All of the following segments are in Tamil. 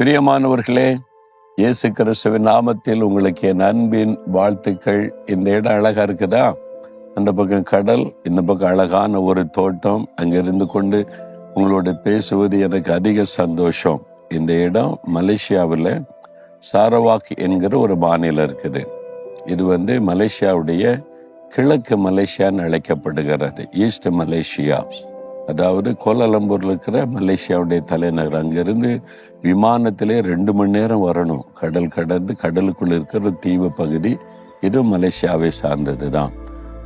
பிரியமானவர்களே, இயேசு கிறிஸ்துவின் நாமத்தில் உங்களுக்கு என் அன்பின் வாழ்த்துக்கள். இந்த இடம் அழகா இருக்குதா? அந்த பக்கம் கடல், இந்த பக்கம் அழகான ஒரு தோட்டம். அங்கிருந்து கொண்டு உங்களோட பேசுவது எனக்கு அதிக சந்தோஷம். இந்த இடம் மலேசியாவில் சாரவாக் என்கிற ஒரு மாநிலம் இருக்குது. இது மலேசியாவுடைய கிழக்கு மலேசியான்னு அழைக்கப்படுகிறது, ஈஸ்ட் மலேசியா. அதாவது கோலாலம்பூர்ல இருக்கிற மலேசியாவுடைய தலைநகர். அங்கிருந்து விமானத்திலே 2 மணி நேரம் வரணும். கடல் கடந்து கடலுக்குள்ள இருக்கிற தீவு பகுதி. இது மலேசியாவை சார்ந்தது தான்.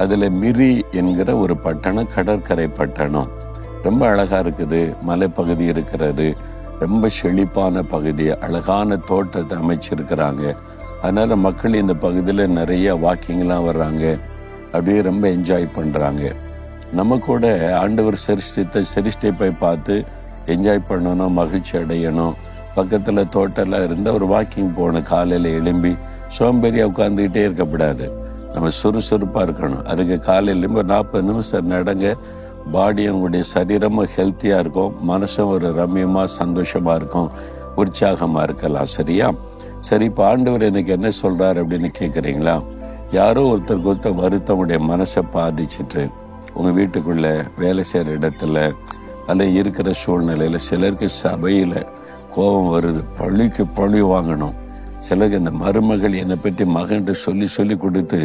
அதுல மிரி என்கிற ஒரு பட்டணம், கடற்கரை பட்டணம். ரொம்ப அழகா இருக்குது. மலைப்பகுதி இருக்கிறது, ரொம்ப செழிப்பான பகுதி. அழகான தோட்டத்தை அமைச்சிருக்கிறாங்க. அதனால மக்கள் இந்த பகுதியில நிறைய வாக்கிங்லாம் வர்றாங்க. அப்படியே ரொம்ப என்ஜாய் பண்றாங்க. நம்ம கூட ஆண்டவர் சிருஷ்டிப்பை பார்த்து என்ஜாய் பண்ணணும், மகிழ்ச்சி அடையணும். பக்கத்துல தோட்டம்லாம் இருந்தால் ஒரு வாக்கிங் போகணும். காலையில எழும்பி சோம்பேறியா உட்காந்துக்கிட்டே இருக்கக்கூடாது. நம்ம சுறுசுறுப்பா இருக்கணும். அதுக்கு காலையில ஒரு 40 நிமிஷம் நடங்க. பாடி உங்களுடைய சரீரமும் ஹெல்த்தியா இருக்கும், மனசும் ஒரு ரம்யமா சந்தோஷமா இருக்கும், உற்சாகமா இருக்கலாம். சரியா? சரி, இப்போ ஆண்டவர் எனக்கு என்ன சொல்றாரு அப்படின்னு கேட்குறீங்களா? யாரோ ஒருத்தருக்கு வருத்தமுடைய மனசை பாதிச்சுட்டு உங்க வீட்டுக்குள்ள, வேலை செய்யற இடத்துல, அல்ல இருக்கிற சூழ்நிலையில, சிலருக்கு சபையில கோபம் வருது, பழிக்கு பழி வாங்கணும். சிலருக்கு இந்த மருமகள் என்னை பற்றி மகன் சொல்லி சொல்லி கொடுத்து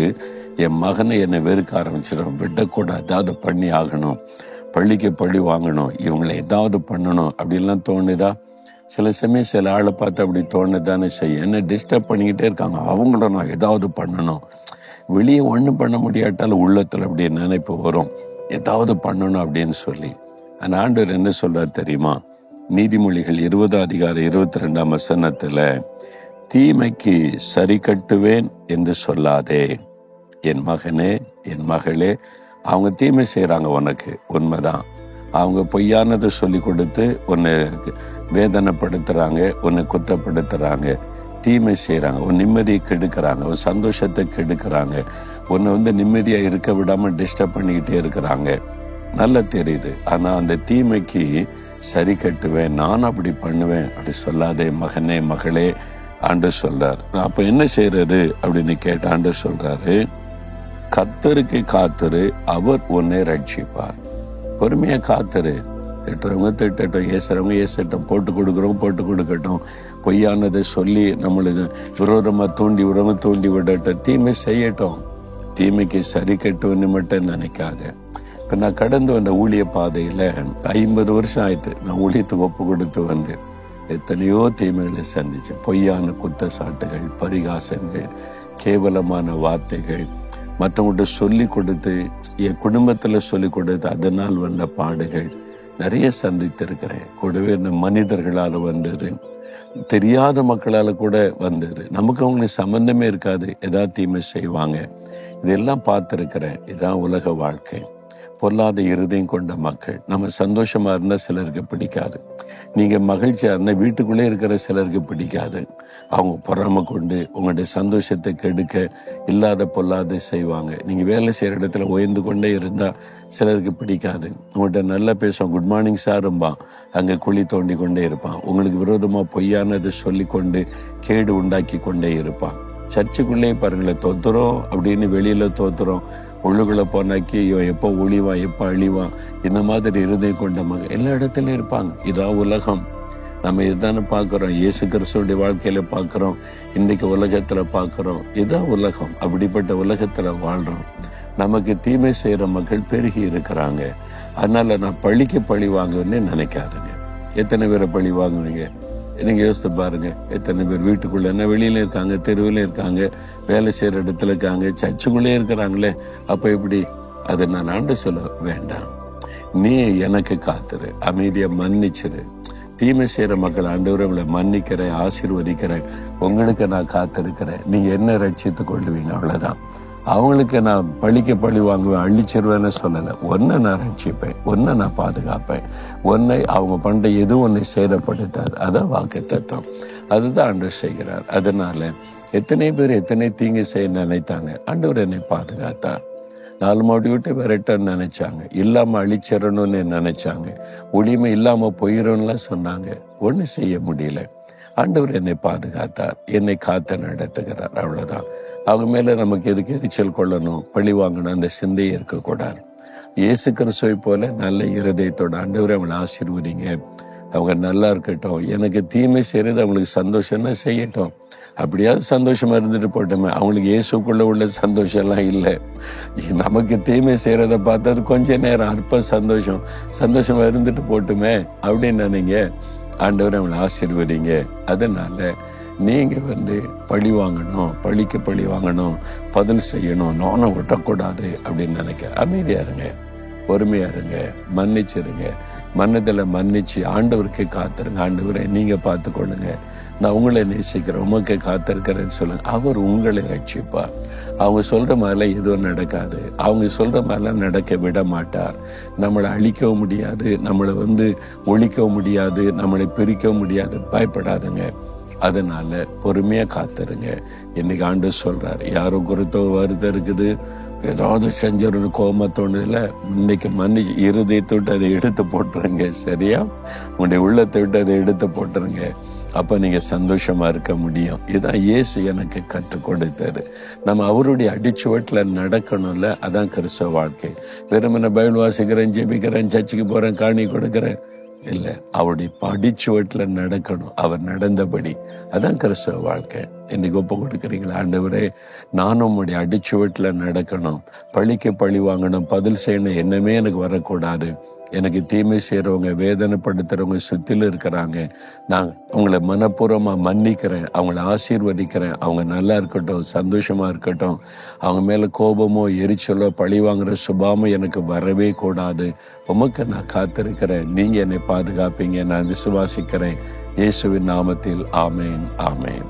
என் மகனை என்னை வெறுக்க ஆரம்பிச்சிடும், விடக்கூடாது, ஏதாவது பண்ணி ஆகணும், பள்ளிக்கு பழி வாங்கணும், இவங்களை ஏதாவது பண்ணணும் அப்படின்லாம் தோணுதா? சில சமயம் சில ஆளை பார்த்து அப்படி தோணுதானே செய்யும். என்ன டிஸ்டர்ப் பண்ணிக்கிட்டே இருக்காங்க, அவங்கள நான் ஏதாவது பண்ணணும். வெளியே ஒன்றும் பண்ண முடியாட்டாலும் உள்ளத்துல அப்படியே நினைப்பு வரும், ஏதாவது பண்ணணும் அப்படின்னு சொல்லி. அந்த ஆண்டவர் என்ன சொல்றாரு தெரியுமா? நீதிமொழிகள் 20:22 தீமைக்கு சரி கட்டுவேன் என்று சொல்லாதே. என் மகனே, என் மகளே, அவங்க தீமை செய்யறாங்க, உனக்கு உண்மைதான். அவங்க பொய்யானதை சொல்லி கொடுத்து உன்னை வேதனைப்படுத்துறாங்க, உன்னை குற்றப்படுத்துறாங்க, தீமை செய்யறாங்க, உன் நிம்மதியை கெடுக்கிறாங்க, உன் சந்தோஷத்தை கெடுக்கிறாங்க, உன்னை நிம்மதியா இருக்க விடாம டிஸ்டர்ப் பண்ணிக்கிட்டே இருக்கிறாங்க. நல்லா தெரியுது. ஆனா அந்த தீமைக்கு சரி கட்டுவேன், நான் அப்படி பண்ணுவேன் அப்படி சொல்லாதே மகனே, மகளே, ஆண்டவர் சொல்றாரு. அப்ப என்ன செய்யறது அப்படின்னு கேட்ட ஆண்டவர் சொல்றாரு, கர்த்தருக்கு காத்திரு, அவர் உன்னை ரட்சிப்பார். பொறுமையா காத்திரு. திட்டுறவங்க திட்டட்டும், ஏசுறவங்க ஏசட்டும், போட்டு கொடுக்கட்டும், பொய்யானதை சொல்லி நம்மளுக்கு விரோதமா தூண்டி விடட்டும், தீமை செய்யட்டும். தீமைக்கு சரி கட்டுவன்னு மட்டும் நினைக்காத. இப்ப நான் கடந்து வந்த ஊழிய பாதையில 50 வருஷம் ஆயிட்டு நான் ஊழியத்துக்கு ஒப்பு கொடுத்து வந்து எத்தனையோ தீமைகளை சந்திச்சேன். பொய்யான குற்றச்சாட்டுகள், பரிகாசங்கள், கேவலமான வார்த்தைகள், மற்றவங்கள்ட்ட சொல்லி கொடுத்து, என் குடும்பத்துல சொல்லி கொடுத்து அதனால் வந்த பாடுகள் நிறைய சந்தித்திருக்கிறேன். கூடவே இந்த மனிதர்களால் வந்தது, தெரியாத மக்களால கூட வந்தது. நமக்கு அவங்களுக்கு சம்பந்தமே இருக்காது, ஏதாவது தீமை செய்வாங்க. இதெல்லாம் பார்த்துருக்கிறேன். இதுதான் உலக வாழ்க்கை. பொல்லாத இருதயம் கொண்ட மக்கள். நம்ம சந்தோஷமா இருந்தா சிலருக்கு பிடிக்காது. நீங்க மகிழ்ச்சியா இருந்தா வீட்டுக்குள்ளே இருக்கிற சிலருக்கு பிடிக்காது. அவங்க பொறாம கொண்டு உங்களுடைய சந்தோஷத்தை கெடுக்க இல்லாத பொல்லாத செய்வாங்க. நீங்க வேலை செய்யற இடத்துல உயர்ந்து கொண்டே இருந்தா சிலருக்கு பிடிக்காது. உங்கள்கிட்ட நல்லா பேசுவான், குட் மார்னிங் சாரும்பா, அங்க குழி தோண்டி கொண்டே இருப்பான். உங்களுக்கு விரோதமா பொய்யானதை சொல்லி கொண்டு கேடு உண்டாக்கி கொண்டே இருப்பான். சர்ச்சுக்குள்ளே பாருங்களேன், தோத்துறோம் அப்படின்னு வெளியில தோத்துறோம், உள்ளுக்குள்ள போனாக்கி இவன் எப்போ ஒளிவான், எப்போ அழிவான், இந்த மாதிரி இருதயம் கொண்ட மகன் எல்லா இடத்துலயும் இருப்பாங்க. இதான் உலகம். நம்ம இதுதானே பார்க்கிறோம், இயேசு கிறிஸ்துவோட வாழ்க்கையில பார்க்கிறோம், இன்னைக்கு உலகத்துல பார்க்கிறோம். இதுதான் உலகம். அப்படிப்பட்ட உலகத்துல வாழ்றோம். நமக்கு தீமை செய்யற மக்கள் பெருகி இருக்கிறாங்க. அதனால நான் பழிக்கு பழி வாங்குவேன்னு நினைக்காதுங்க. எத்தனை பேரை பழி வாங்குவீங்க? நீங்க யோசித்து பாருங்க. எத்தனை பேர் வீட்டுக்குள்ள என்ன, வெளியில இருக்காங்க, தெருவில் இருக்காங்க, வேலை செய்யற இடத்துல இருக்காங்க, சர்ச்சுக்குள்ளே இருக்கிறாங்களே. அப்ப எப்படி? அதை நான் ஆண்டு சொல்ல வேண்டாம். நீ எனக்கு காத்துரு, அமைதியா மன்னிச்சிரு. தீமை செய்யற மக்கள், ஆண்டவரை உங்களை மன்னிக்கிறேன், ஆசீர்வதிக்கிறேன், உங்களுக்கு நான் காத்திருக்கிறேன், நீங்க என்ன ரட்சித்து கொள்ளுவீங்க, அவ்வளவுதான். அவங்களுக்கு நான் பழிக்க பழி வாங்குவேன், அழிச்சிருவேன்னு சொல்லலை. ஒன்னை நான் ரட்சிப்பேன், ஒன்னை நான் பாதுகாப்பேன், ஒன்னை அவங்க பண்ட எதுவும் ஒன்னை சேதப்படுத்தாது. அதான் வாக்கு தத்துவம். அதுதான் ஆண்டவர் செய்கிறார். அதனால எத்தனை பேர் எத்தனை தீங்கு செய்ய நினைத்தாங்க, ஆண்டவர் என்னை பாதுகாத்தார். 4 மாடி விட்டு விரட்டன்னு நினைச்சாங்க, இல்லாம அழிச்சிடணும்னு நினைச்சாங்க, ஒளிமை இல்லாம போயிடும்லாம் சொன்னாங்க. ஒண்ணு செய்ய முடியல. ஆண்டவர் என்னை பாதுகாத்தார், என்னை காத்து நடத்துகிறார். அவ்வளவுதான். அவங்க மேல நமக்கு எதுக்கு எரிச்சல் கொள்ளணும், பழி வாங்கணும், அந்த சிந்தையே இருக்கக்கூடாது. இயேசு கிறிஸ்துவை போல நல்ல இருதயத்தோட ஆண்டவரை அவங்களை ஆசீர்வதிங்க, அவங்க நல்லா இருக்கட்டும், எனக்கு தீமை செய்யறது அவங்களுக்கு சந்தோஷம்னா செய்யட்டும், அப்படியாவது சந்தோஷமா இருந்துட்டு போட்டோமே. அவங்களுக்கு இயேசுக்குள்ள உள்ள சந்தோஷம் எல்லாம் இல்லை. நமக்கு தீமை செய்யறத பார்த்தது கொஞ்ச நேரம் அற்ப சந்தோஷமா இருந்துட்டு போட்டுமே அப்படின்னு நினைங்க. ஆண்டவரை அவங்களை ஆசீர்வதிங்க. அதனால நீங்க பழி வாங்கணும், பழிக்கு பழி வாங்கணும், பதில் செய்யணும், நானும் விட்டக்கூடாது அப்படின்னு நினைக்க அமைதியா இருங்க, பொறுமையா இருங்க, மன்னிச்சிருங்க. மன்னதில் மன்னிச்சு ஆண்டவருக்கு காத்திருங்க. ஆண்டவரை நீங்க பார்த்து கொள்ளுங்க, நான் உங்களை நேசிக்கிறேன், உமக்கு காத்திருக்கிறேன்னு சொல்லுங்க. அவர் உங்களை ரட்சிப்பார். அவங்க சொல்ற மாதிரிலாம் எதுவும் நடக்காது. அவங்க சொல்ற மாதிரிலாம் நடக்க விட மாட்டார். நம்மளை அழிக்கவும் முடியாது, நம்மளை ஒழிக்கவும் முடியாது, நம்மளை பிரிக்கவும் முடியாது. பயப்படாதுங்க. அதனால பொறுமையா காத்துருங்க. இன்னைக்கு ஆண்டு சொல்றாரு, யாரும் குறித்தோ வருத்தம் இருக்குது, ஏதாவது செஞ்ச ஒரு கோபத்தோணுல இன்னைக்கு மன்னிச்சு இருதயத்தை விட்டு அதை எடுத்து போட்டுருங்க. சரியா? உங்களுடைய உள்ளத்தை விட்டு அதை எடுத்து போட்டுருங்க. அப்ப நீங்க சந்தோஷமா இருக்க முடியும். இதுதான் இயேசு எனக்கு கற்றுக் கொடுத்தாரு. நம்ம அவருடைய அடிச்சுவட்டுல நடக்கணும்ல. அதான் கிறிஸ்தவ வாழ்க்கை. வெறுமனை பைபிள் வாசிக்கிறேன், ஜெபிக்கிறேன், சர்ச்சுக்கு போறேன், காணி கொடுக்கிறேன் இல்ல, அவருடைய அடிச்சுவட்டுல நடக்கணும், அவர் நடந்தபடி. அதான் கிறிஸ்தவ வாழ்க்கை. இன்னைக்கு ஒப்பு கொடுக்குறீங்களா? ஆண்டவரே, நானும் உங்களுடைய அடிச்சுவட்டுல நடக்கணும், பழிக்கு பழி வாங்கணும், பதில் செய்யணும், என்னமே எனக்கு வரக்கூடாது. எனக்கு தீமை செய்யறவங்க, வேதனைப்படுத்துறவங்க சுத்திலும் இருக்கிறாங்க, நான் அவங்கள மனப்பூர்வமா மன்னிக்கிறேன், அவங்கள ஆசீர்வதிக்கிறேன். அவங்க நல்லா இருக்கட்டும், சந்தோஷமா இருக்கட்டும். அவங்க மேல கோபமோ எரிச்சலோ பழி வாங்குற சுபாவம் எனக்கு வரவே கூடாது. உமக்கு நான் காத்திருக்கிறேன், நீங்க என்னை பாதுகாப்பீங்க, நான் விசுவாசிக்கிறேன். இயேசுவின் நாமத்தில் ஆமேன், ஆமேன்.